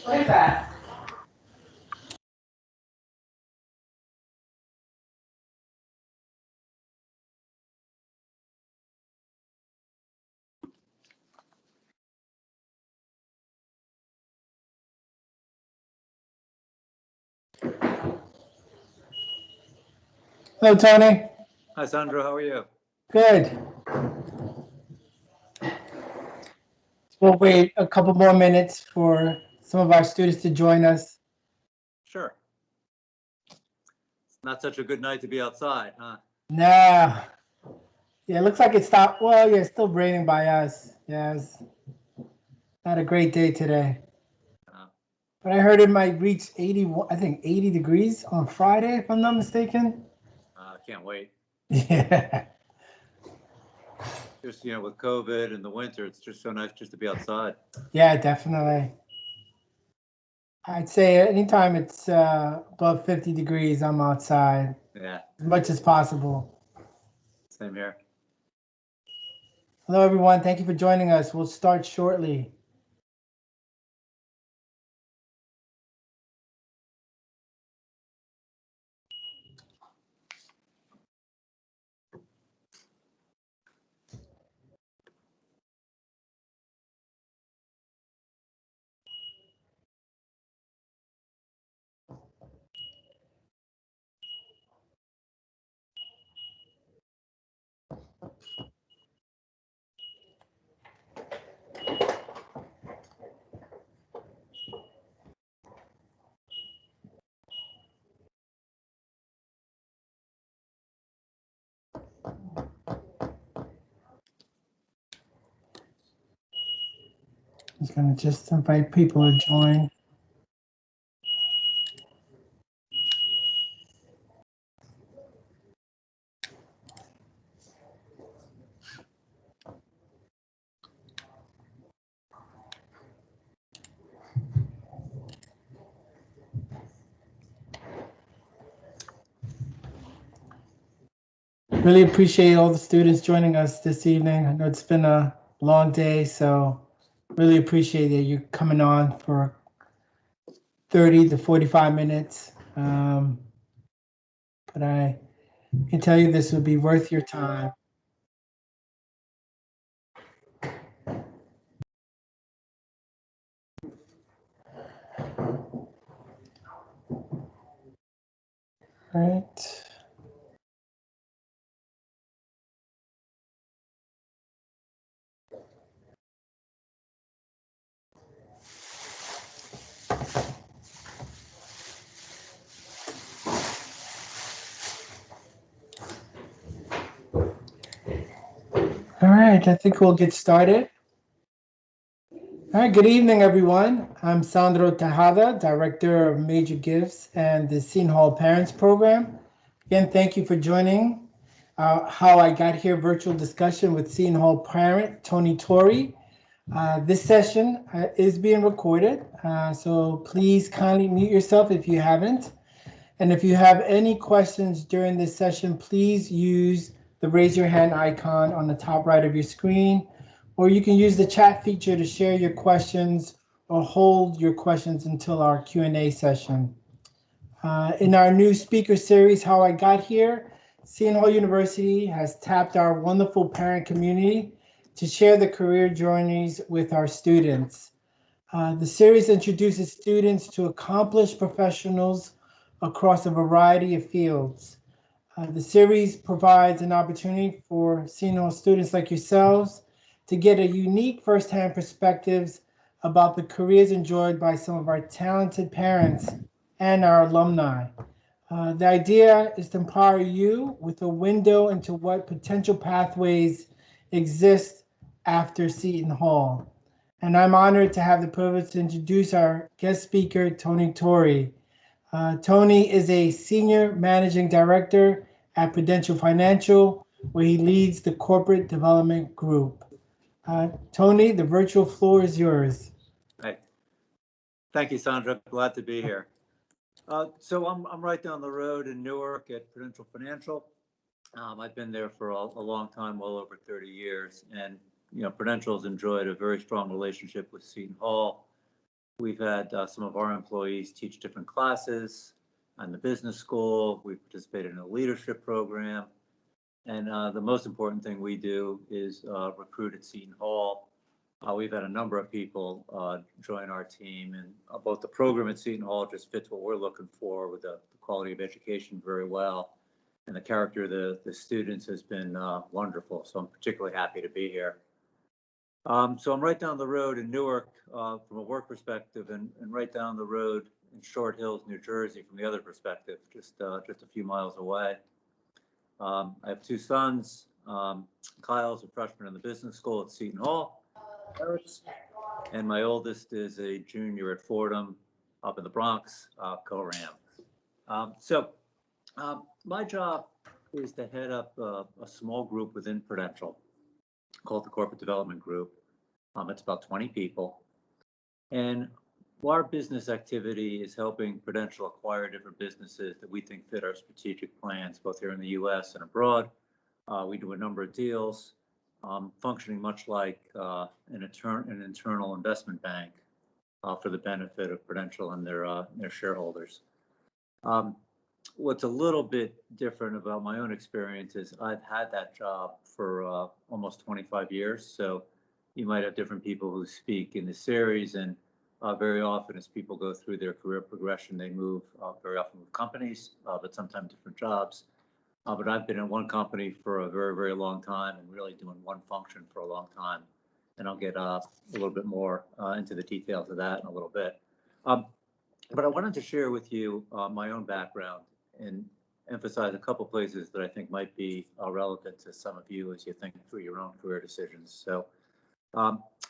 What is that? Hello, Tony. Hi, Sandra. How are you? Good. We'll wait a couple more minutes for some of our students to join us. Sure. It's not such a good night to be outside, huh? Nah. Yeah, it looks like it stopped. Well, yeah, it's still raining by us. Yes. Not a great day today. Uh, But I heard it might reach 81, I think 80 degrees on Friday, if I'm not mistaken. can't wait. Yeah. Just, with COVID and the winter, it's just so nice just to be outside. Yeah, definitely. I'd say anytime it's above 50 degrees, I'm outside Yeah, as much as possible. same here. Hello, everyone. Thank you for joining us. We'll start shortly. I'm going to just invite people to join. Really appreciate all the students joining us this evening. I know it's been a long day, so really appreciate that you're coming on for 30 to 45 minutes. But I can tell you this will be worth your time. Right. All right, I think we'll get started. All right, good evening, everyone. I'm Sandro Tejada, Director of Major Gifts and the Seton Hall Parents Program. Again, thank you for joining How I Got Here virtual discussion with Seton Hall parent Tony Torre. This session is being recorded, so please kindly mute yourself if you haven't. And if you have any questions during this session, please use the raise your hand icon on the top right of your screen, or you can use the chat feature to share your questions or hold your questions until our Q&A session. In our new speaker series, How I Got Here, Seton Hall University has tapped our wonderful parent community to share the career journeys with our students. The series introduces students to accomplished professionals across a variety of fields. The series provides an opportunity for Seton Hall students like yourselves to get a unique firsthand perspectives about the careers enjoyed by some of our talented parents and our alumni. The idea is to empower you with a window into what potential pathways exist after Seton Hall. And I'm honored to have the privilege to introduce our guest speaker, Tony Torre. Tony is a senior managing director at Prudential Financial, where he leads the corporate development group. Tony, the virtual floor is yours. Hey, thank you, Sandra. Glad to be here. So I'm right down the road in Newark at Prudential Financial. I've been there for a long time, well over 30 years, and Prudential has enjoyed a very strong relationship with Seton Hall. We've had some of our employees teach different classes in the business school. We participated in a leadership program. And the most important thing we do is recruit at Seton Hall. We've had a number of people join our team, and both the program at Seton Hall just fits what we're looking for with the quality of education very well. And the character of the students has been wonderful. So I'm particularly happy to be here. So I'm right down the road in Newark from a work perspective, and right down the road in Short Hills, New Jersey from the other perspective, just a few miles away. I have two sons. Kyle's a freshman in the business school at Seton Hall, and my oldest is a junior at Fordham up in the Bronx, go Rams. My job is to head up a small group within Prudential called the Corporate Development Group. It's about 20 people. And our business activity is helping Prudential acquire different businesses that we think fit our strategic plans, both here in the US and abroad. We do a number of deals, functioning much like an internal investment bank for the benefit of Prudential and their shareholders. What's a little bit different about my own experience is I've had that job for almost 25 years. So you might have different people who speak in the series, and very often as people go through their career progression, they move very often with companies, but sometimes different jobs. But I've been in one company for a very, very long time and really doing one function for a long time. And I'll get a little bit more into the details of that in a little bit. But I wanted to share with you my own background and emphasize a couple places that I think might be relevant to some of you as you think through your own career decisions. So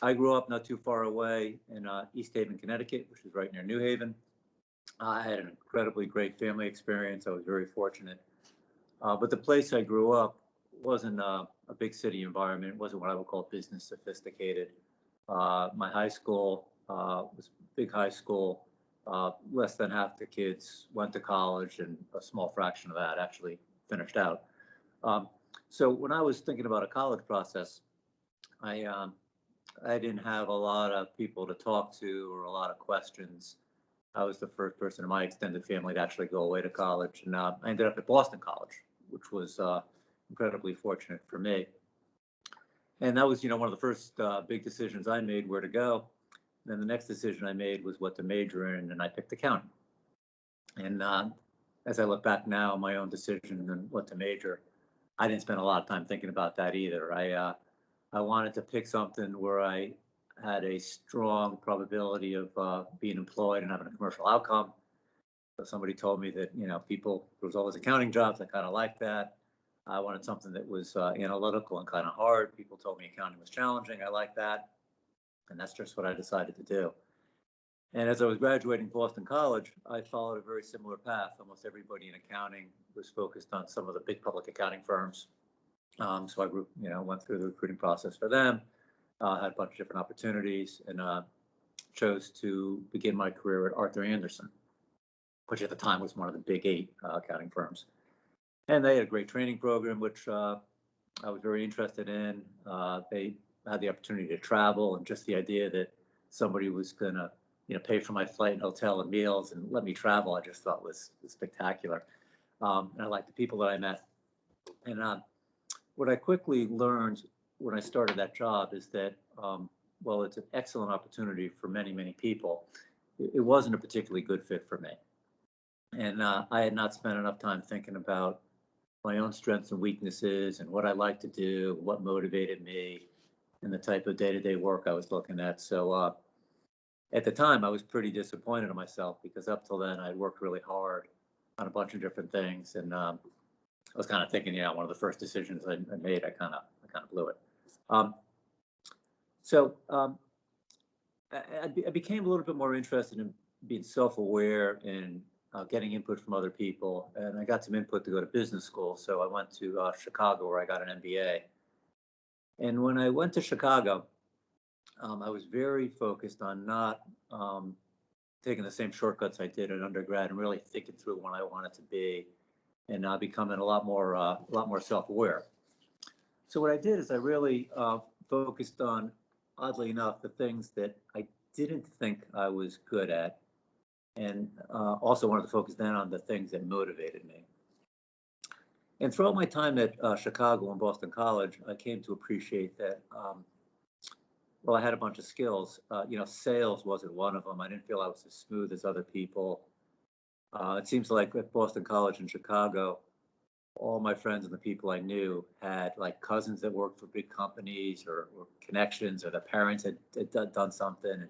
I grew up not too far away in East Haven, Connecticut, which is right near New Haven. I had an incredibly great family experience. I was very fortunate. But the place I grew up wasn't a big city environment. It wasn't what I would call business sophisticated. My high school was a big high school. Less than half the kids went to college, and a small fraction of that actually finished out. So when I was thinking about a college process, I didn't have a lot of people to talk to or a lot of questions. I was the first person in my extended family to actually go away to college, and I ended up at Boston College, which was incredibly fortunate for me. And that was, one of the first big decisions I made, where to go. Then the next decision I made was what to major in, and I picked accounting. And as I look back now, my own decision and what to major, I didn't spend a lot of time thinking about that either. I wanted to pick something where I had a strong probability of being employed and having a commercial outcome. So somebody told me that, there was always accounting jobs. I kind of liked that. I wanted something that was analytical and kind of hard. People told me accounting was challenging. I liked that. And that's just what I decided to do. And as I was graduating Boston College, I followed a very similar path. Almost everybody in accounting was focused on some of the big public accounting firms. So I went through the recruiting process for them, had a bunch of different opportunities, and chose to begin my career at Arthur Andersen, which at the time was one of the big 8 accounting firms. And they had a great training program, which I was very interested in. They had the opportunity to travel, and just the idea that somebody was going to pay for my flight and hotel and meals and let me travel, I just thought was spectacular. And I liked the people that I met. And what I quickly learned when I started that job is that, while it's an excellent opportunity for many, many people, it wasn't a particularly good fit for me. And I had not spent enough time thinking about my own strengths and weaknesses and what I like to do, what motivated me, and the type of day-to-day work I was looking at. So at the time, I was pretty disappointed in myself, because up till then, I'd worked really hard on a bunch of different things. And I was kind of thinking, one of the first decisions I made, I kind of blew it. So I became a little bit more interested in being self-aware and getting input from other people. And I got some input to go to business school. So I went to Chicago, where I got an MBA. And when I went to Chicago, I was very focused on not taking the same shortcuts I did in undergrad, and really thinking through what I wanted to be, and becoming a lot more self-aware. So what I did is I really focused on, oddly enough, the things that I didn't think I was good at, and also wanted to focus then on the things that motivated me. And throughout my time at Chicago and Boston College, I came to appreciate that, well, I had a bunch of skills. Sales wasn't one of them. I didn't feel I was as smooth as other people. It seems like at Boston College and Chicago, all my friends and the people I knew had like cousins that worked for big companies or connections, or their parents had done something. And,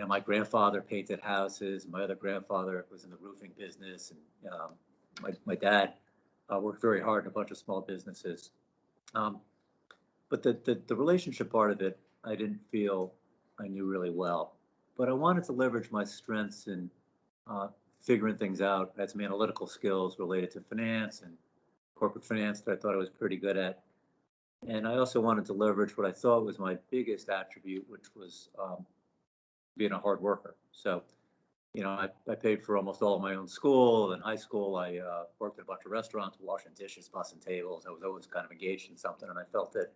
my grandfather painted houses. My other grandfather was in the roofing business. And my dad worked very hard in a bunch of small businesses. But the relationship part of it, I didn't feel I knew really well. But I wanted to leverage my strengths in figuring things out. I had some analytical skills related to finance and corporate finance that I thought I was pretty good at. And I also wanted to leverage what I thought was my biggest attribute, which was being a hard worker. So, I paid for almost all of my own school. In high school, I worked at a bunch of restaurants, washing dishes, bussing tables. I was always kind of engaged in something. And I felt that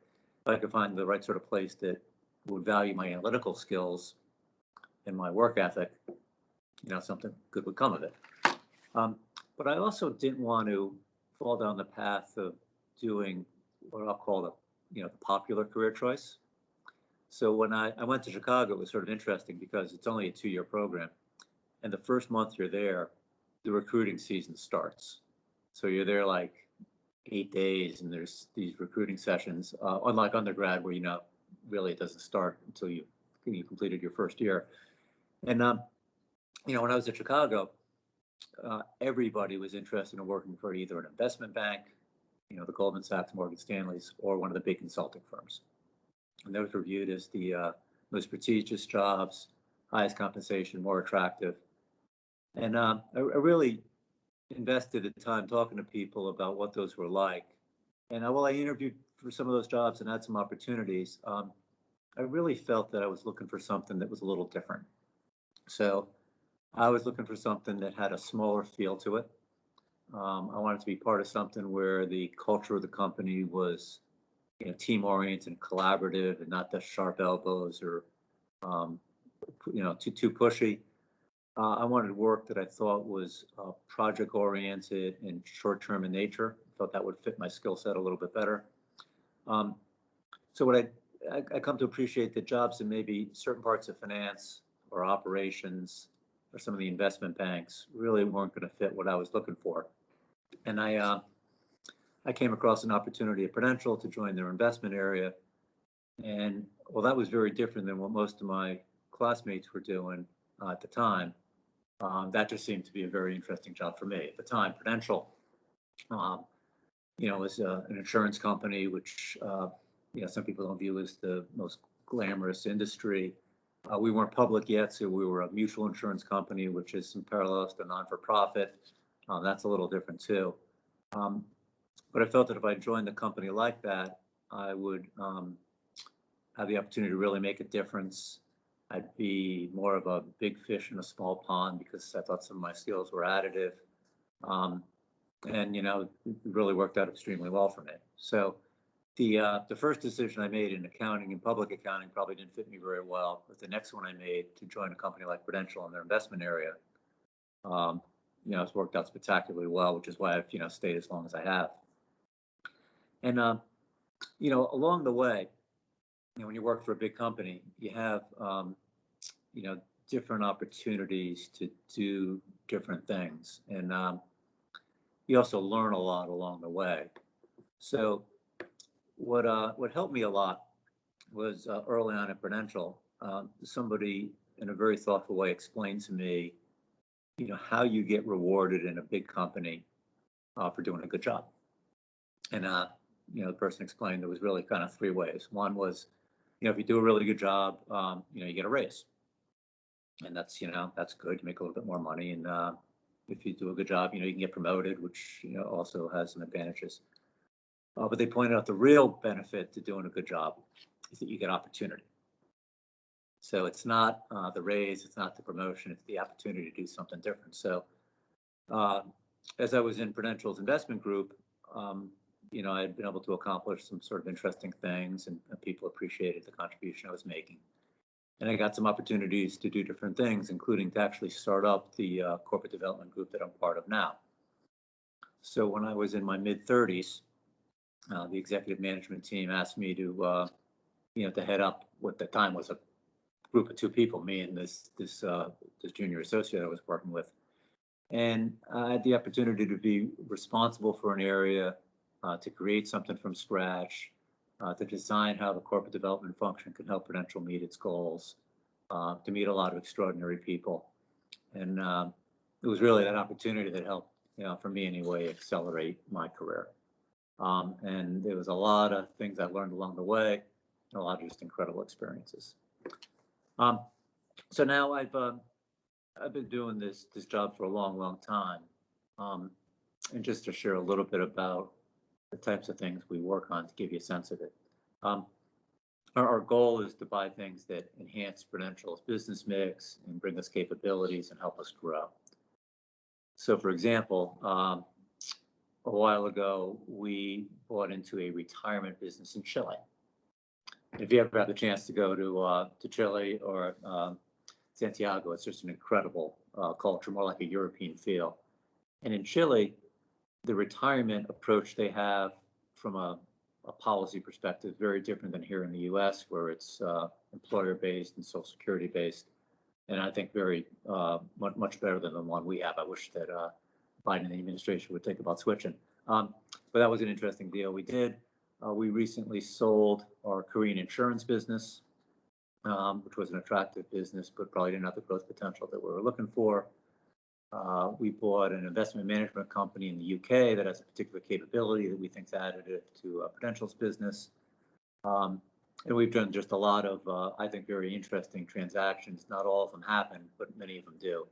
if I could find the right sort of place that would value my analytical skills and my work ethic, something good would come of it. But I also didn't want to fall down the path of doing what I'll call the popular career choice. So when I went to Chicago, it was sort of interesting because it's only a 2-year program. And the first month you're there, the recruiting season starts. So you're there like 8 days, and there's these recruiting sessions, unlike undergrad where, really it doesn't start until you completed your first year. And, when I was at Chicago, everybody was interested in working for either an investment bank, the Goldman Sachs, Morgan Stanley's, or one of the big consulting firms. And those were viewed as the most prestigious jobs, highest compensation, more attractive. And I really invested the time talking to people about what those were like. And while I interviewed for some of those jobs and had some opportunities, I really felt that I was looking for something that was a little different. So I was looking for something that had a smaller feel to it. I wanted to be part of something where the culture of the company was, team-oriented and collaborative, and not the sharp elbows or, too pushy. I wanted work that I thought was project-oriented and short-term in nature. I thought that would fit my skill set a little bit better. So what I come to appreciate the jobs in maybe certain parts of finance or operations or some of the investment banks really weren't going to fit what I was looking for. And I came across an opportunity at Prudential to join their investment area. And well, that was very different than what most of my classmates were doing at the time. That just seemed to be a very interesting job for me. At the time, Prudential, was an insurance company, which, some people don't view as the most glamorous industry. We weren't public yet, so we were a mutual insurance company, which is some parallels to non-for-profit. That's a little different too. But I felt that if I joined the company like that, I would have the opportunity to really make a difference. I'd be more of a big fish in a small pond because I thought some of my skills were additive. And, it really worked out extremely well for me. So the first decision I made in accounting and public accounting probably didn't fit me very well. But the next one I made to join a company like Prudential in their investment area, it's worked out spectacularly well, which is why I've, stayed as long as I have. And, along the way, when you work for a big company, you have, different opportunities to do different things. And you also learn a lot along the way. So what helped me a lot was early on at Prudential, somebody in a very thoughtful way explained to me, how you get rewarded in a big company for doing a good job. And, the person explained there was really kind of 3 ways. One was, if you do a really good job, you get a raise. And that's, that's good. You make a little bit more money. And if you do a good job, you can get promoted, which, also has some advantages. But they pointed out the real benefit to doing a good job is that you get opportunity. So it's not the raise, it's not the promotion, it's the opportunity to do something different. So as I was in Prudential's investment group, I had been able to accomplish some sort of interesting things, and people appreciated the contribution I was making. And I got some opportunities to do different things, including to actually start up the corporate development group that I'm part of now. So when I was in my mid-30s, the executive management team asked me to, to head up what at the time was a group of 2 people, me and this junior associate I was working with. And I had the opportunity to be responsible for an area, to create something from scratch, to design how the corporate development function could help Prudential meet its goals, to meet a lot of extraordinary people. And it was really that opportunity that helped, for me anyway, accelerate my career. And there was a lot of things I learned along the way, and a lot of just incredible experiences. So now I've been doing this job for a long time. And just to share a little bit about the types of things we work on to give you a sense of it. Our goal is to buy things that enhance Prudential's business mix and bring us capabilities and help us grow. So for example, a while ago, we bought into a retirement business in Chile. If you ever have the chance to go to Chile or Santiago, it's just an incredible culture, more like a European feel. And in Chile, the retirement approach they have from a policy perspective is very different than here in the U.S., where it's employer-based and Social Security-based, and I think very much better than the one we have. I wish that Biden and the administration would think about switching. But that was an interesting deal we did. We recently sold our Korean insurance business, which was an attractive business, but probably didn't have the growth potential that we were looking for. We bought an investment management company in the UK that has a particular capability that we think is additive to Prudential's business. And we've done just a lot of, I think, very interesting transactions. Not all of them happen, but many of them do.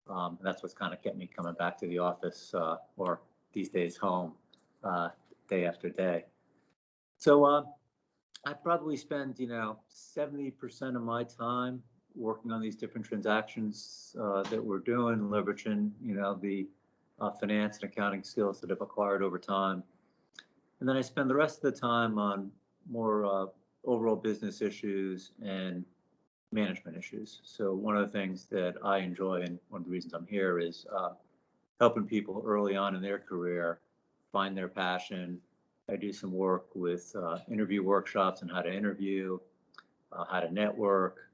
And that's what's kind of kept me coming back to the office, or these days home, day after day. So I probably spend, 70% of my time working on these different transactions that we're doing, leveraging, the finance and accounting skills that I've acquired over time. And then I spend the rest of the time on more overall business issues and management issues. So one of the things that I enjoy, and one of the reasons I'm here, is helping people early on in their career find their passion. I do some work with interview workshops on how to interview, how to network,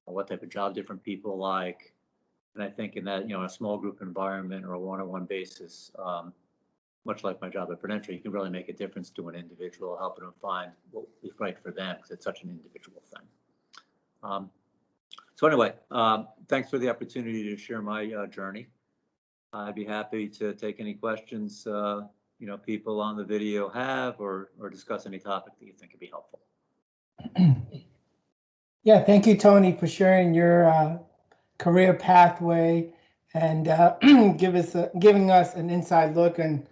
what type of job different people like. And I think in that, a small group environment or a one-on-one basis, much like my job at Prudential, you can really make a difference to an individual, helping them find what is right for them, because it's such an individual thing. So anyway, thanks for the opportunity to share my journey. I'd be happy to take any questions people on the video have, or discuss any topic that you think would be helpful. Yeah, thank you, Tony, for sharing your career pathway and giving us an inside look and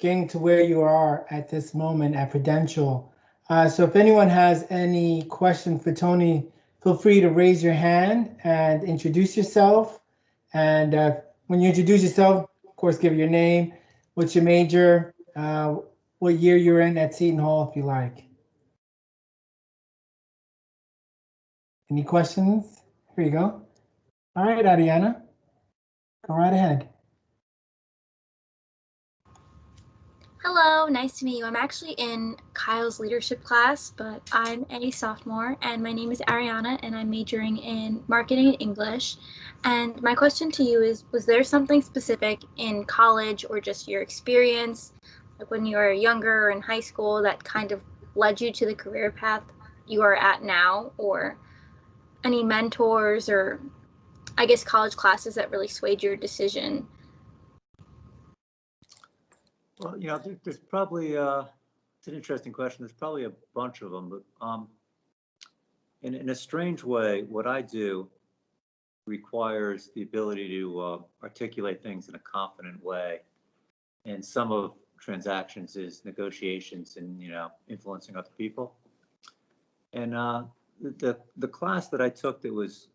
getting to where you are at this moment at Prudential. So if anyone has any question for Tony, feel free to raise your hand and introduce yourself. And when you introduce yourself, of course, give your name, what's your major, what year you're in at Seton Hall, if you like. Any questions? Here you go. All right, Ariana, go right ahead. Hello, nice to meet you. I'm actually in Kyle's leadership class, but I'm a sophomore, and my name is Ariana, and I'm majoring in marketing and English. And my question to you is, was there something specific in college or just your experience, like when you were younger or in high school, that kind of led you to the career path you are at now, or any mentors or, I guess, college classes that really swayed your decision? Well, there's probably, it's an interesting question. There's probably a bunch of them, but in a strange way, what I do requires the ability to articulate things in a confident way. And some of transactions is negotiations and, influencing other people. And the class that I took that was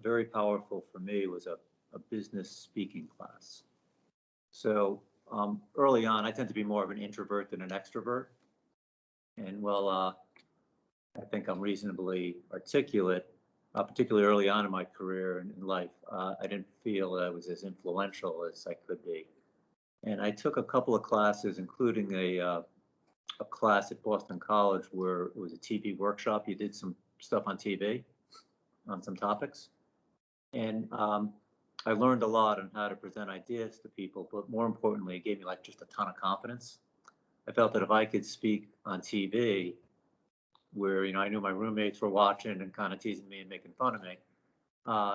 very powerful for me was a business speaking class. So early on, I tend to be more of an introvert than an extrovert. And I think I'm reasonably articulate. particularly early on in my career and in life. I didn't feel that I was as influential as I could be. And I took a couple of classes, including a class at Boston College where it was a TV workshop. You did some stuff on TV on some topics. And I learned a lot on how to present ideas to people, but more importantly, it gave me like just a ton of confidence. I felt that if I could speak on TV, where I knew my roommates were watching and kind of teasing me and making fun of me,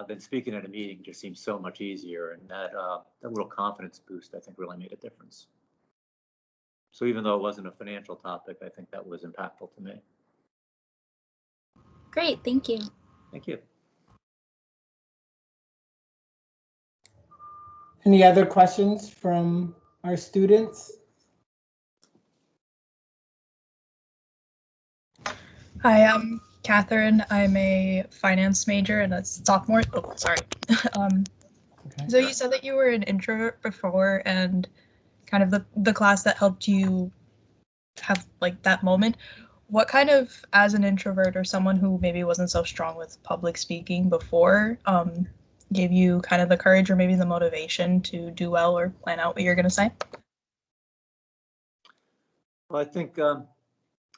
then speaking at a meeting just seemed so much easier. And that little confidence boost, I think, really made a difference. So even though it wasn't a financial topic, I think that was impactful to me. Great, thank you. Thank you. Any other questions from our students? Hi, I'm Catherine. I'm a finance major and a sophomore. Oh, sorry. Okay. So you said that you were an introvert before, and kind of the class that helped you have like that moment. What kind of, as an introvert or someone who maybe wasn't so strong with public speaking before, gave you kind of the courage or maybe the motivation to do well or plan out what you're going to say? Well, I think,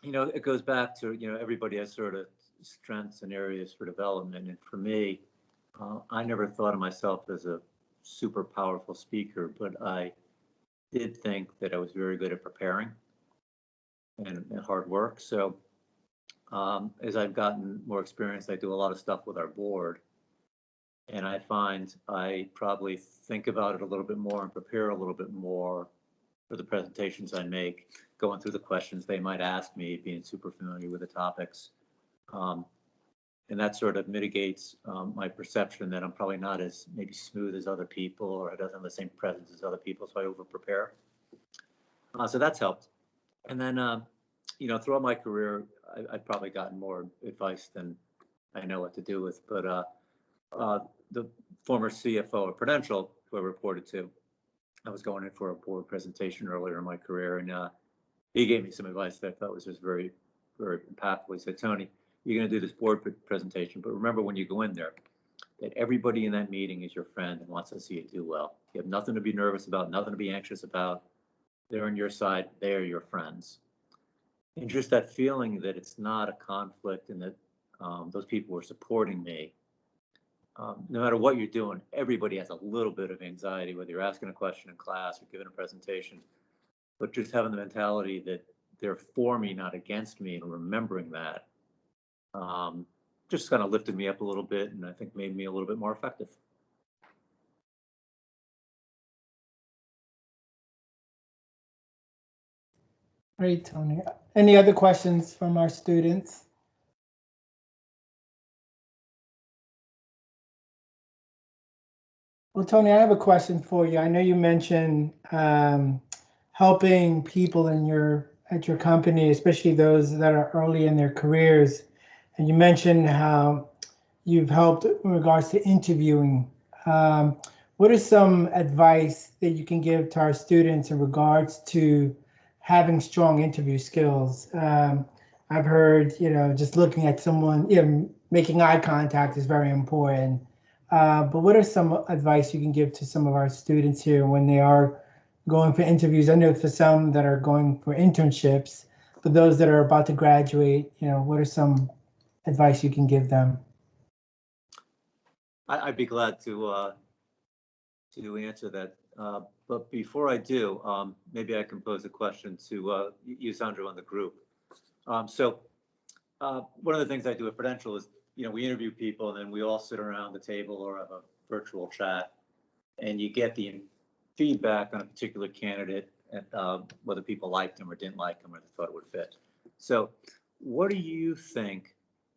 it goes back to, everybody has sort of strengths and areas for development. And for me, I never thought of myself as a super powerful speaker, but I did think that I was very good at preparing and hard work. So as I've gotten more experience, I do a lot of stuff with our board. And I find I probably think about it a little bit more and prepare a little bit more for the presentations I make, going through the questions they might ask me, being super familiar with the topics. And that sort of mitigates my perception that I'm probably not as maybe smooth as other people, or I don't have the same presence as other people, so I over prepare. So that's helped. And then, throughout my career, I've probably gotten more advice than I know what to do with. But the former CFO of Prudential, who I reported to, I was going in for a board presentation earlier in my career, and he gave me some advice that I thought was just very, very impactful. He said, "Tony, you're going to do this board presentation, but remember when you go in there that everybody in that meeting is your friend and wants to see you do well. You have nothing to be nervous about, nothing to be anxious about. They're on your side, they're your friends." And just that feeling that it's not a conflict and that those people are supporting me. No matter what you're doing, everybody has a little bit of anxiety, whether you're asking a question in class or giving a presentation, but just having the mentality that they're for me, not against me, and remembering that just kind of lifted me up a little bit, and I think made me a little bit more effective. Great, Tony. Any other questions from our students? Well, Tony, I have a question for you. I know you mentioned helping people at your company, especially those that are early in their careers. And you mentioned how you've helped in regards to interviewing. What is some advice that you can give to our students in regards to having strong interview skills? I've heard, just looking at someone, making eye contact is very important. But what are some advice you can give to some of our students here when they are going for interviews? I know for some that are going for internships, but those that are about to graduate, what are some advice you can give them? I'd be glad to answer that. But before I do, maybe I can pose a question to you, Sandra, and the group. So one of the things I do at Prudential is, we interview people and then we all sit around the table or have a virtual chat, and you get the feedback on a particular candidate and whether people liked them or didn't like them or they thought it would fit. So what do you think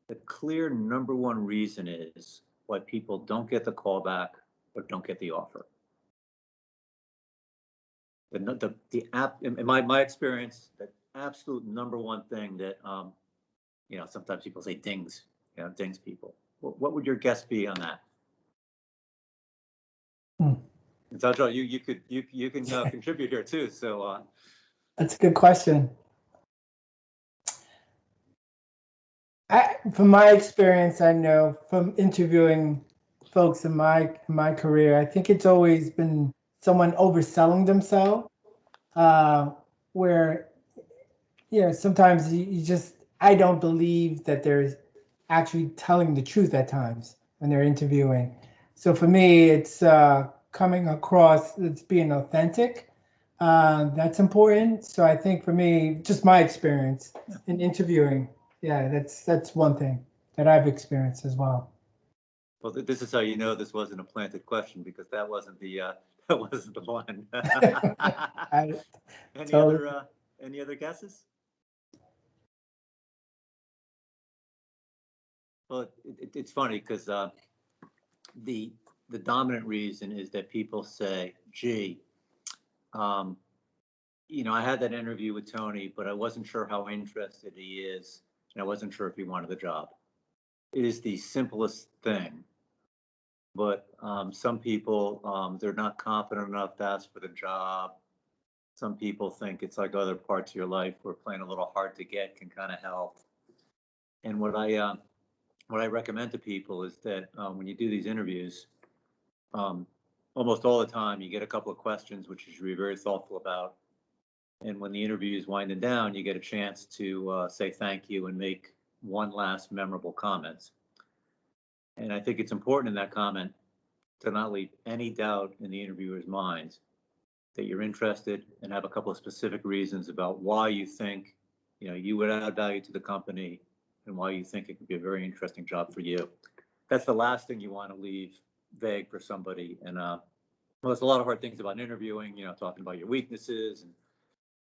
the clear number one reason is why people don't get the call back or don't get the offer? In my experience, the absolute number one thing that sometimes people say dings people. What would your guess be on that? Sandra, you can contribute here too. So that's a good question. From my experience, I know from interviewing folks in my career, I think it's always been someone overselling themselves, uh, where sometimes you just I don't believe that they're actually telling the truth at times when they're interviewing. So for me, it's coming across as being authentic. That's important. So I think for me, just my experience in interviewing, yeah, that's one thing that I've experienced as well. Well, this is how you know this wasn't a planted question because that wasn't the that wasn't the one. I Any totally. other any other guesses? Well, it's funny because the the dominant reason is that people say, "Gee, um, I had that interview with Tony, but I wasn't sure how interested he is, and I wasn't sure if he wanted the job." It is the simplest thing, but some people they're not confident enough to ask for the job. Some people think it's like other parts of your life where playing a little hard to get can kind of help. And what I recommend to people is that when you do these interviews, um, almost all the time you get a couple of questions which you should be very thoughtful about. And when the interview is winding down, you get a chance to say thank you and make one last memorable comment. And I think it's important in that comment to not leave any doubt in the interviewer's mind that you're interested and have a couple of specific reasons about why you think you would add value to the company and why you think it could be a very interesting job for you. That's the last thing you want to leave vague for somebody. And well, there's a lot of hard things about interviewing, talking about your weaknesses and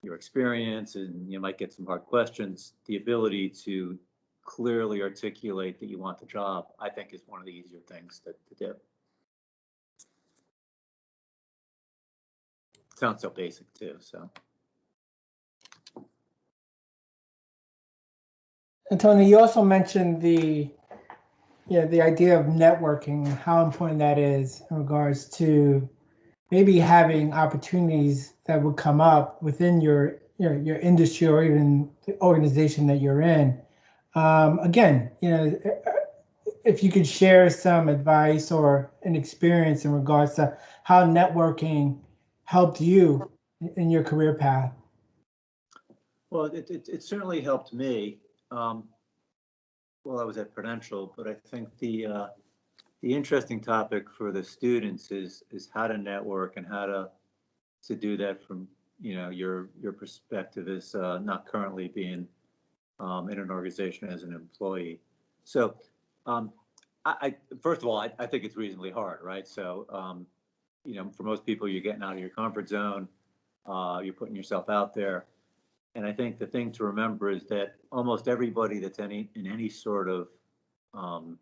your experience, and you might get some hard questions. The ability to clearly articulate that you want the job, I think, is one of the easier things to do. Sounds so basic too. So, And Tony, you also mentioned the idea of networking, how important that is in regards to maybe having opportunities that would come up within your industry or even the organization that you're in. Again, if you could share some advice or an experience in regards to how networking helped you in your career path. well, it certainly helped me while I was at Prudential, but I think the interesting topic for the students is how to network and how to do that from your perspective as not currently being in an organization as an employee. So um, I first of all I think it's reasonably hard, right? So for most people you're getting out of your comfort zone, you're putting yourself out there, and I think the thing to remember is that almost everybody that's in any sort of um,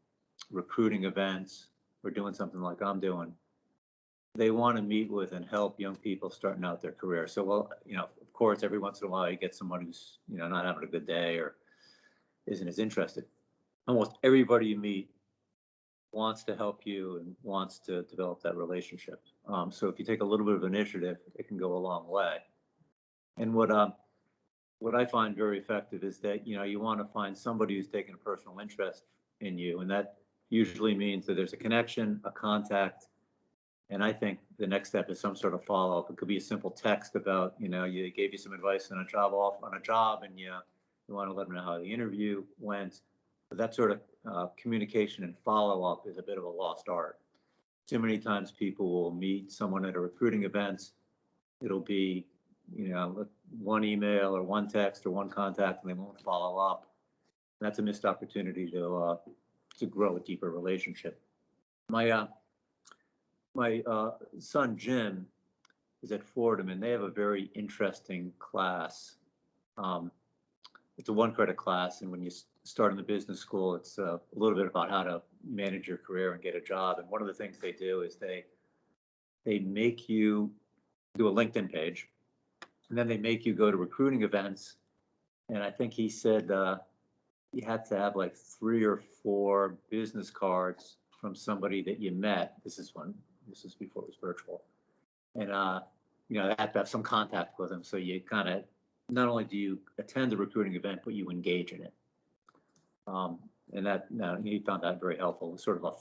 recruiting events or doing something like I'm doing, they want to meet with and help young people starting out their career. So, well, of course, every once in a while you get someone who's, not having a good day or isn't as interested. Almost everybody you meet wants to help you and wants to develop that relationship. So if you take a little bit of initiative, it can go a long way. And what I find very effective is that, you want to find somebody who's taking a personal interest in you. And that usually means that there's a connection, a contact. And I think the next step is some sort of follow up. It could be a simple text about, you gave you some advice on a job and you want to let them know how the interview went. But that sort of communication and follow up is a bit of a lost art. Too many times people will meet someone at a recruiting event. It'll be, one email or one text or one contact and they won't follow up. That's a missed opportunity to grow a deeper relationship. My son Jim is at Fordham, and they have a very interesting class. Um, it's a one credit class, and when you start in the business school, it's a little bit about how to manage your career and get a job. And one of the things they do is they make you do a LinkedIn page, and then they make you go to recruiting events. And I think he said you had to have like 3 or 4 business cards from somebody that you met. This is before it was virtual, and you have to have some contact with them. So you kind of not only do you attend the recruiting event, but you engage in it. And that he found that very helpful. It was sort of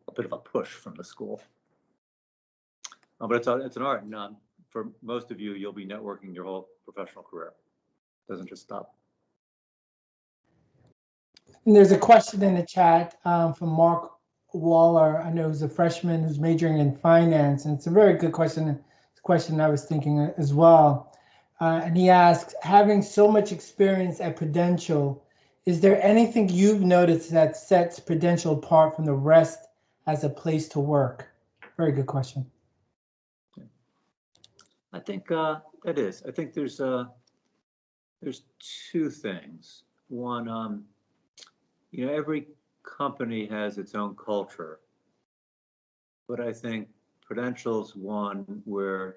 a bit of a push from the school. But it's an art, and for most of you, you'll be networking your whole professional career. It doesn't just stop. And there's a question in the chat from Mark Waller. I know he's a freshman who's majoring in finance, and it's a very good question. It's a question I was thinking as well. And he asks, having so much experience at Prudential, is there anything you've noticed that sets Prudential apart from the rest as a place to work? Very good question. I think that is. I think there's two things. One, every company has its own culture, but I think Prudential's one where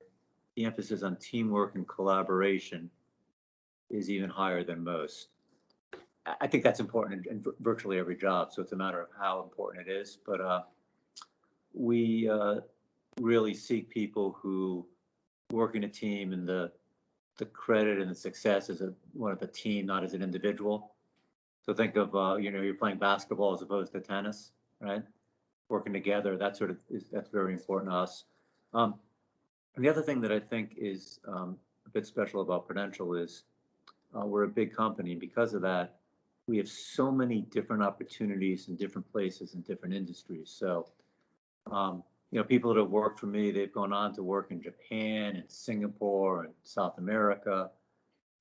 the emphasis on teamwork and collaboration is even higher than most. I think that's important in virtually every job, so it's a matter of how important it is. But we really seek people who work in a team, and the credit and the success is one of the team, not as an individual. So think of you're playing basketball as opposed to tennis, right? Working together, that's very important to us. And the other thing that I think is a bit special about Prudential is we're a big company. Because of that, we have so many different opportunities in different places and different industries. So, people that have worked for me, they've gone on to work in Japan and Singapore and South America.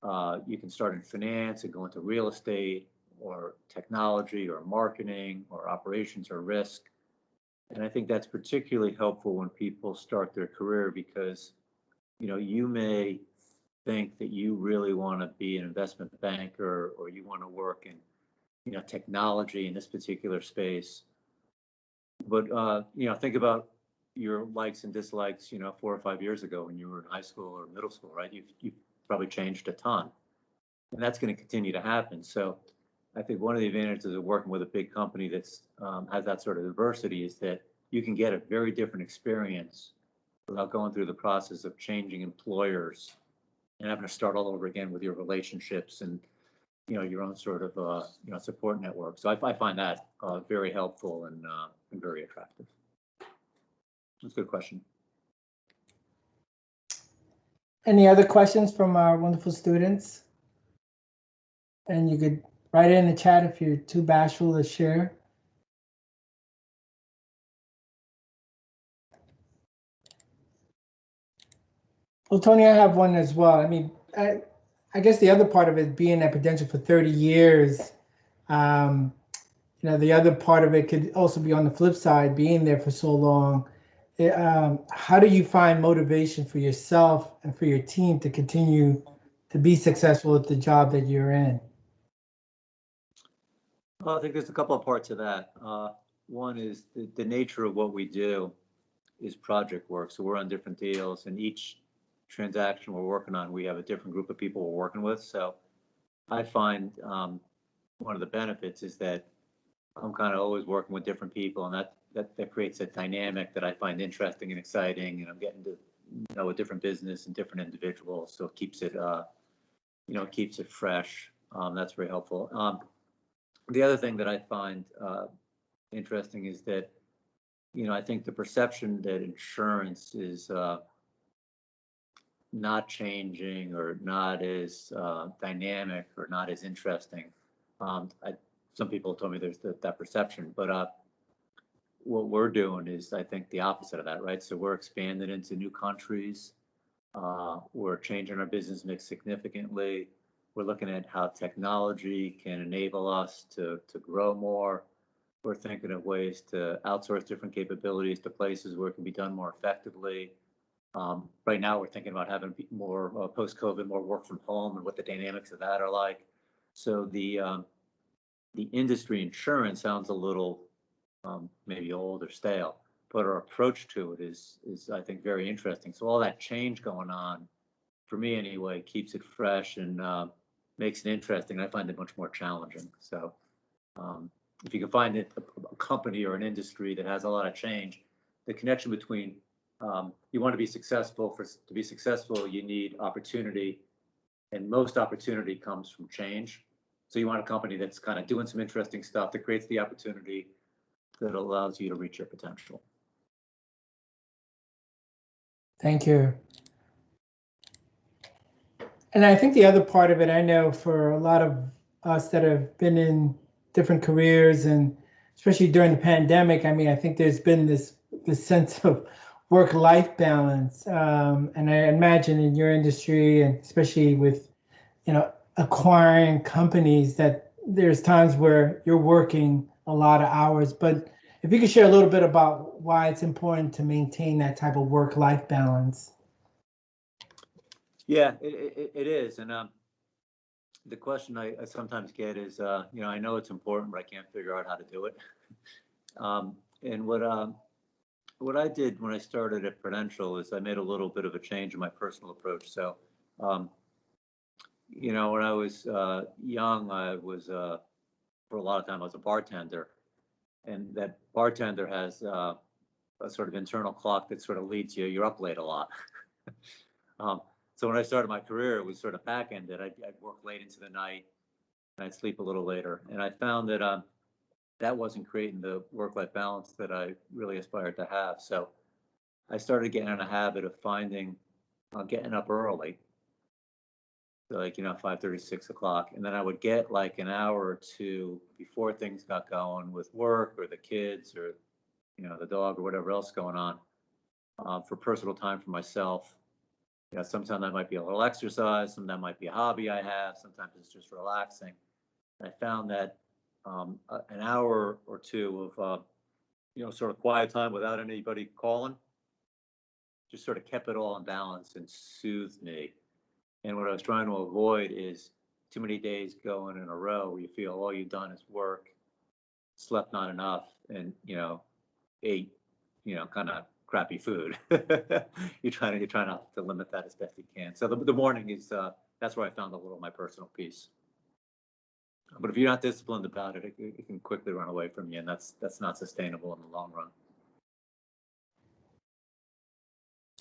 You can start in finance and go into real estate or technology or marketing or operations or risk. And I think that's particularly helpful when people start their career because, you may think that you really want to be an investment banker or you want to work in, technology in this particular space. But, think about your likes and dislikes, 4 or 5 years ago when you were in high school or middle school, right? You've probably changed a ton. And that's going to continue to happen. So I think one of the advantages of working with a big company that's has that sort of diversity is that you can get a very different experience without going through the process of changing employers and having to start all over again with your relationships and your own sort of support network. So I find that very helpful and very attractive. That's a good question. Any other questions from our wonderful students? And you could write it in the chat if you're too bashful to share. Well, Tony, I have one as well. I mean, I guess the other part of it, being at Prudential for 30 years, the other part of it could also be on the flip side, being there for so long. How do you find motivation for yourself and for your team to continue to be successful at the job that you're in? Well, I think there's a couple of parts of that. One is the nature of what we do is project work. So we're on different deals, and each transaction we're working on, we have a different group of people we're working with. So I find one of the benefits is that I'm kind of always working with different people, and that creates a dynamic that I find interesting and exciting, and I'm getting to know a different business and different individuals. So it keeps it, keeps it fresh. That's very helpful. The other thing that I find interesting is that, I think the perception that insurance is not changing or not as dynamic or not as interesting. Some people told me there's that perception, but what we're doing is, I think, the opposite of that, right? So we're expanding into new countries. We're changing our business mix significantly. We're looking at how technology can enable us to grow more. We're thinking of ways to outsource different capabilities to places where it can be done more effectively. Right now, we're thinking about having more post-COVID, more work from home, and what the dynamics of that are like. So the industry insurance sounds a little maybe old or stale, but our approach to it is I think very interesting. So all that change going on, for me anyway, keeps it fresh and makes it interesting. I find it much more challenging. So if you can find a company or an industry that has a lot of change, the connection between you want to be successful. To be successful, you need opportunity, and most opportunity comes from change. So you want a company that's kind of doing some interesting stuff that creates the opportunity that allows you to reach your potential. Thank you. And I think the other part of it, I know for a lot of us that have been in different careers, and especially during the pandemic, I mean, I think there's been this sense of work-life balance. And I imagine in your industry, and especially with, acquiring companies, that there's times where you're working a lot of hours. But if you could share a little bit about why it's important to maintain that type of work-life balance. Yeah, it is. And the question I sometimes get is, I know it's important, but I can't figure out how to do it. And what I did when I started at Prudential is I made a little bit of a change in my personal approach. So, when I was young, I was, for a lot of time, I was a bartender. And that bartender has a sort of internal clock that sort of leads you. You're up late a lot. So when I started my career, it was sort of back-ended. I'd work late into the night, and I'd sleep a little later. And I found that that wasn't creating the work-life balance that I really aspired to have. So I started getting in a habit of getting up early, so 5:30, 6 o'clock. And then I would get like an hour or two before things got going with work or the kids or, the dog or whatever else going on, for personal time for myself. Sometimes that might be a little exercise, sometimes that might be a hobby I have, sometimes it's just relaxing. And I found that an hour or two of, sort of quiet time without anybody calling just sort of kept it all in balance and soothed me. And what I was trying to avoid is too many days going in a row where you feel all you've done is work, slept not enough, and, ate, kind of crappy food. You're trying to limit that as best you can. So the morning is that's where I found a little of my personal peace. But if you're not disciplined about it, it can quickly run away from you, and that's not sustainable in the long run.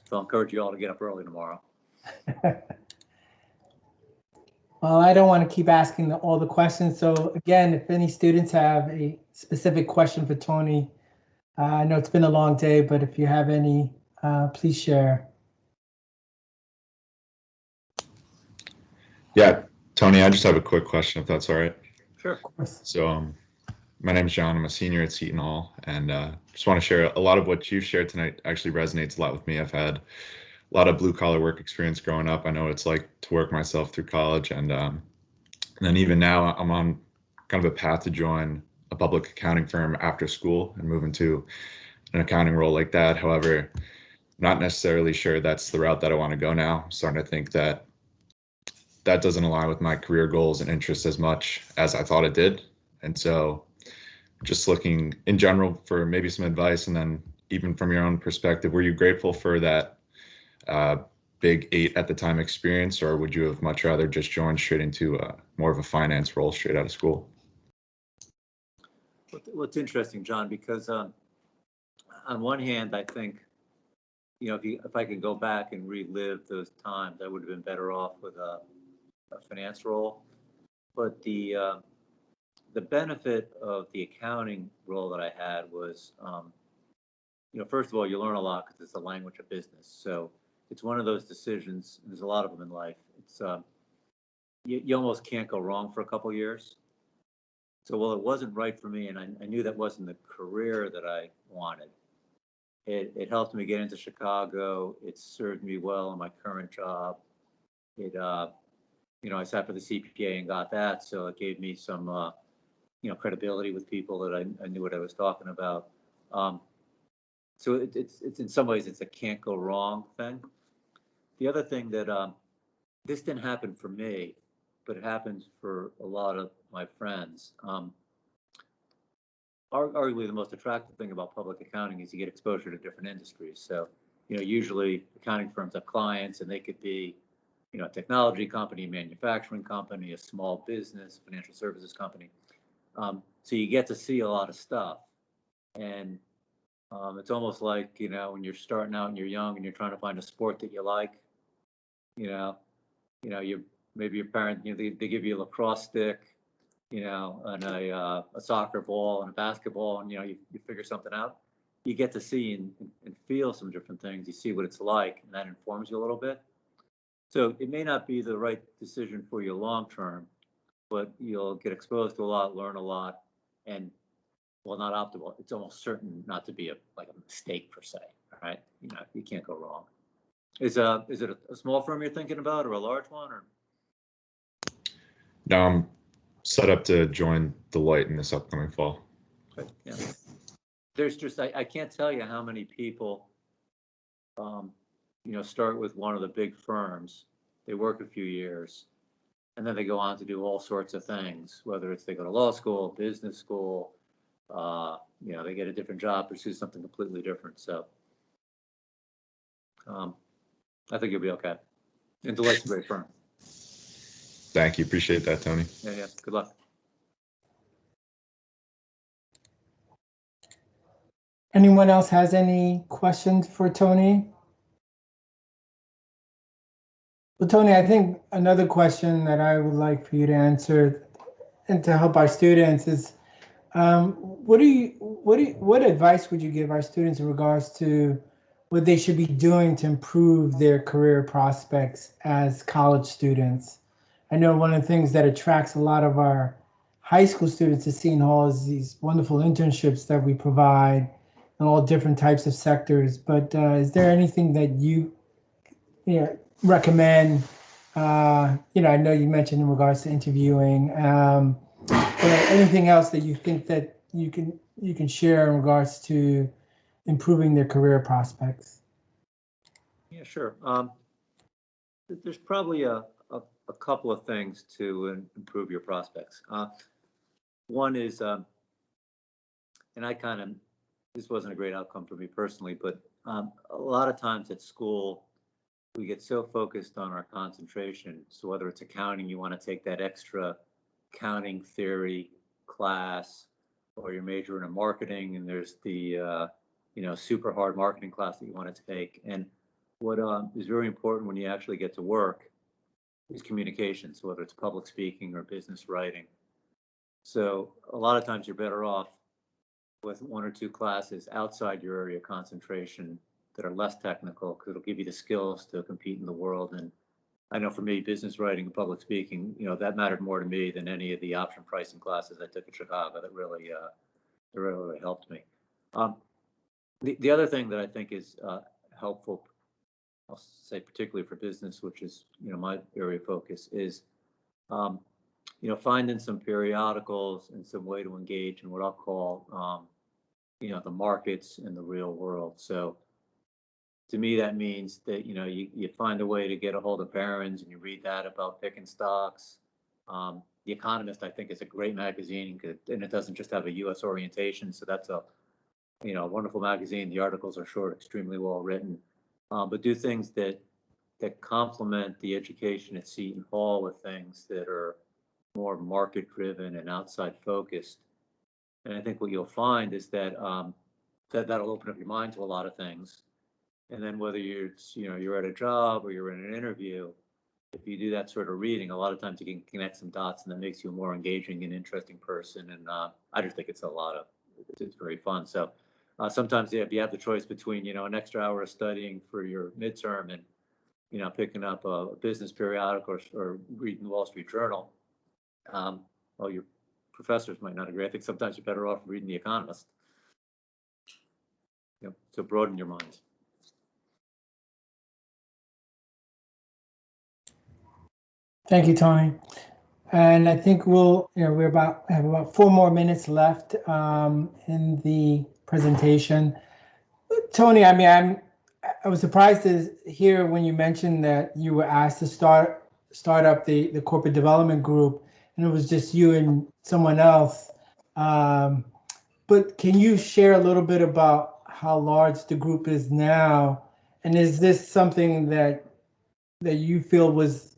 So I'll encourage you all to get up early tomorrow. Well, I don't want to keep asking all the questions. So again, if any students have a specific question for Tony, I know it's been a long day, but if you have any, please share. Yeah, Tony, I just have a quick question, if that's all right. Sure. Of course. So my name is John. I'm a senior at Seton Hall, and just want to share a lot of what you've shared tonight actually resonates a lot with me. I've had a lot of blue collar work experience growing up. I know what it's like to work myself through college, and then even now I'm on kind of a path to join a public accounting firm after school and move into an accounting role like that. However, not necessarily sure that's the route that I want to go now. I'm starting to think that doesn't align with my career goals and interests as much as I thought it did. And so just looking in general for maybe some advice, and then even from your own perspective, were you grateful for that big 8 at the time experience, or would you have much rather just joined straight into more of a finance role straight out of school? Well, it's interesting, John, because on one hand, I think, if I could go back and relive those times, I would have been better off with a finance role. But the benefit of the accounting role that I had was, first of all, you learn a lot because it's a language of business. So it's one of those decisions. There's a lot of them in life. It's you almost can't go wrong for a couple of years. So while it wasn't right for me, and I knew that wasn't the career that I wanted, it helped me get into Chicago. It served me well in my current job. It I sat for the CPA and got that, so it gave me some credibility with people that I knew what I was talking about. So it's in some ways it's a can't go wrong thing. The other thing that this didn't happen for me, but it happened for a lot of my friends. Arguably the most attractive thing about public accounting is you get exposure to different industries. So, usually accounting firms have clients, and they could be, a technology company, manufacturing company, a small business, financial services company. So you get to see a lot of stuff. And it's almost like, when you're starting out and you're young and you're trying to find a sport that you like, maybe your parent, they give you a lacrosse stick, you know, and a soccer ball and a basketball, and you know, you figure something out. You get to see and feel some different things. You see what it's like, and that informs you a little bit. So it may not be the right decision for you long term, but you'll get exposed to a lot, learn a lot, and well, not optimal. It's almost certain not to be like a mistake per se. Right? You know, you can't go wrong. Is it a small firm you're thinking about, or a large one, or? Now I'm set up to join Deloitte in this upcoming fall. Yeah. There's just I can't tell you how many people, you know, start with one of the big firms. They work a few years, and then they go on to do all sorts of things. Whether it's they go to law school, business school, you know, they get a different job, pursue something completely different. So, I think you'll be okay. And Deloitte's a great firm. Thank you. Appreciate that, Tony. Yeah. Good luck. Anyone else has any questions for Tony? Well, Tony, I think another question that I would like for you to answer and to help our students is, what advice would you give our students in regards to what they should be doing to improve their career prospects as college students? I know one of the things that attracts a lot of our high school students to Seton Hall is these wonderful internships that we provide in all different types of sectors. But is there anything that you recommend? You know, I know you mentioned in regards to interviewing, but anything else that you think that you can share in regards to improving their career prospects? Yeah, sure. There's probably a couple of things to improve your prospects. One is, and this wasn't a great outcome for me personally, but a lot of times at school, we get so focused on our concentration. So whether it's accounting, you want to take that extra accounting theory class, or you're majoring in marketing, and there's the you know, super hard marketing class that you want to take. And what is very important when you actually get to work is communication. So whether it's public speaking or business writing. So a lot of times you're better off with one or two classes outside your area of concentration that are less technical, because it'll give you the skills to compete in the world. And I know for me, business writing and public speaking, you know, that mattered more to me than any of the option pricing classes I took in Chicago. That really helped me. The other thing that I think is helpful, I'll say particularly for business, which is, you know, my area of focus, is you know, finding some periodicals and some way to engage in what I'll call you know, the markets in the real world. So to me, that means that, you know, you find a way to get a hold of Barron's and you read that about picking stocks. The Economist, I think, is a great magazine, and it doesn't just have a U.S. orientation. So that's a, you know, wonderful magazine. The articles are short, extremely well written, but do things that complement the education at Seton Hall with things that are more market driven and outside focused. And I think what you'll find is that that'll open up your mind to a lot of things. And then whether you're at a job or you're in an interview, if you do that sort of reading, a lot of times you can connect some dots, and that makes you a more engaging and interesting person. And I just think it's very fun. So sometimes if you have the choice between, you know, an extra hour of studying for your midterm and, you know, picking up a business periodical or reading the Wall Street Journal, well, your professors might not agree. I think sometimes you're better off reading The Economist. You know, to broaden your mind. Thank you, Tony. And I think we'll, you know, have about 4 more minutes left in the presentation. Tony, I mean, I was surprised to hear when you mentioned that you were asked to start up the corporate development group, and it was just you and someone else. But can you share a little bit about how large the group is now, and is this something that you feel was,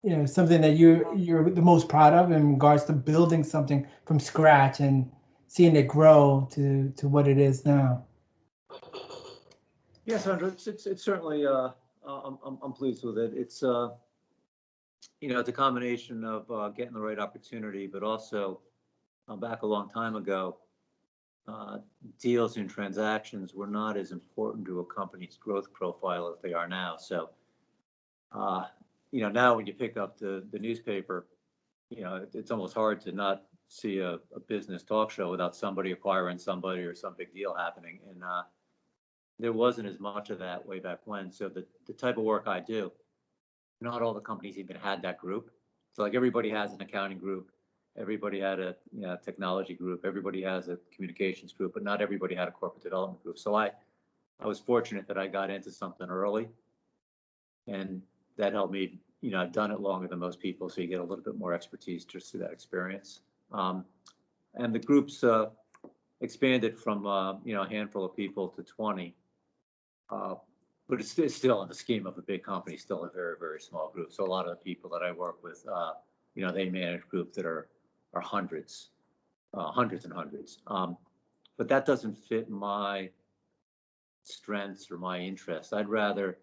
you know, something that you're the most proud of in regards to building something from scratch and seeing it grow to what it is now? Yes, Sandra, it's certainly I'm pleased with it. It's it's a combination of getting the right opportunity, but also back a long time ago, deals and transactions were not as important to a company's growth profile as they are now. So, now when you pick up the newspaper, it's almost hard to not see a business talk show without somebody acquiring somebody or some big deal happening. And there wasn't as much of that way back when. So the type of work I do, not all the companies even had that group. So like everybody has an accounting group, everybody had a technology group, everybody has a communications group, but not everybody had a corporate development group. So I was fortunate that I got into something early, and that helped me. I've done it longer than most people, so you get a little bit more expertise just through that experience. And the groups expanded from a handful of people to 20. But it's still, in the scheme of a big company, still a very, very small group. So a lot of the people that I work with, they manage groups that are hundreds and hundreds. But that doesn't fit my strengths or my interests. I'd rather,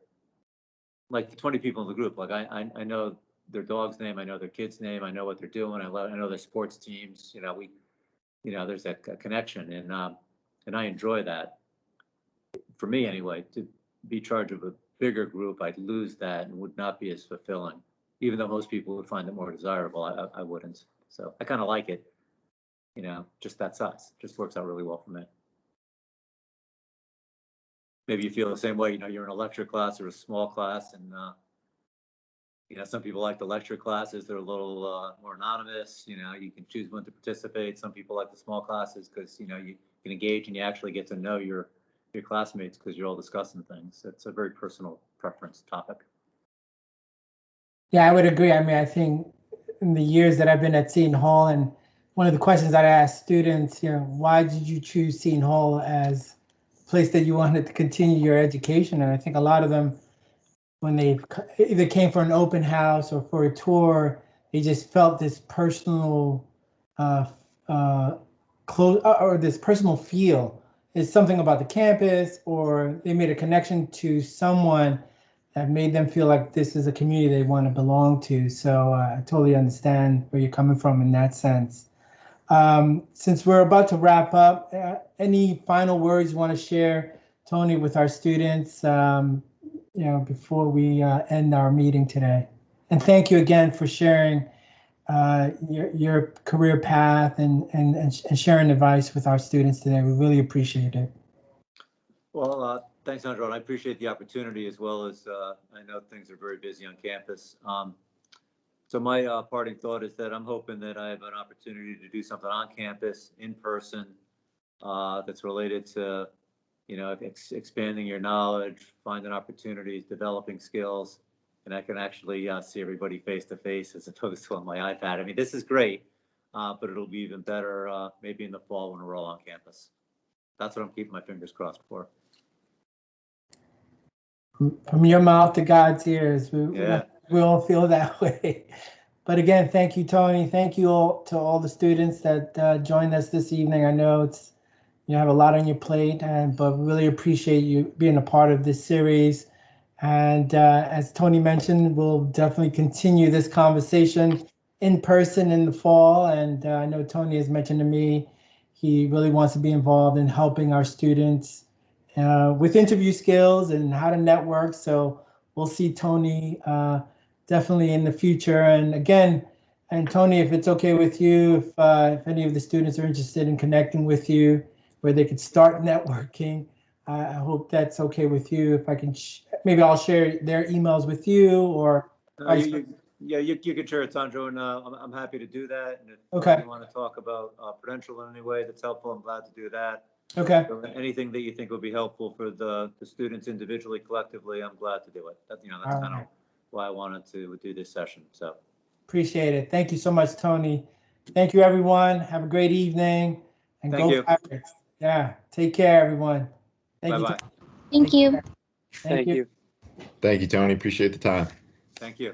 like the 20 people in the group, like I know their dog's name, I know their kid's name, I know what they're doing, I know their sports teams. There's that connection, and I enjoy that. For me, anyway, to be charged of a bigger group, I'd lose that and would not be as fulfilling. Even though most people would find it more desirable, I wouldn't. So I kind of like it, just that size. Just works out really well for me. Maybe you feel the same way. You're in a lecture class or a small class, and some people like the lecture classes. They're a little more anonymous. You can choose when to participate. Some people like the small classes because you can engage and you actually get to know your classmates because you're all discussing things. It's a very personal preference topic. Yeah, I would agree. I mean, I think in the years that I've been at Seton Hall, and one of the questions that I ask students, why did you choose Seton Hall as a place that you wanted to continue your education? And I think a lot of them, when they either came for an open house or for a tour, they just felt this personal close or this personal feel. It's something about the campus, or they made a connection to someone that made them feel like this is a community they want to belong to. So I totally understand where you're coming from in that sense. Since we're about to wrap up, any final words you want to share, Tony, with our students, before we end our meeting today? And thank you again for sharing your career path and sharing advice with our students today. We really appreciate it. Well, thanks, Andrew. I appreciate the opportunity, as well as I know things are very busy on campus. So my parting thought is that I'm hoping that I have an opportunity to do something on campus, in person, that's related to, expanding your knowledge, finding opportunities, developing skills, and I can actually see everybody face to face as opposed to on my iPad. I mean, this is great, but it'll be even better maybe in the fall when we're all on campus. That's what I'm keeping my fingers crossed for. From your mouth to God's ears, we all feel that way. But again, thank you, Tony. Thank you all to all the students that joined us this evening. I know you have a lot on your plate, but really appreciate you being a part of this series. And as Tony mentioned, we'll definitely continue this conversation in person in the fall. And I know Tony has mentioned to me he really wants to be involved in helping our students with interview skills and how to network. So we'll see Tony definitely in the future. And again, Tony, if it's okay with you, if any of the students are interested in connecting with you, where they could start networking, I hope that's okay with you. If I can, maybe I'll share their emails with you, or you can share it, Sandro, and I'm happy to do that. And if you want to talk about Prudential in any way that's helpful, I'm glad to do that. Okay. So anything that you think would be helpful for the students individually, collectively, I'm glad to do it. That's kind of why I wanted to do this session. So appreciate it. Thank you so much, Tony. Thank you, everyone. Have a great evening, and go Pirates. Yeah. Take care, everyone. Thank you. Thank you. Thank you. Thank you, Tony. Appreciate the time. Thank you.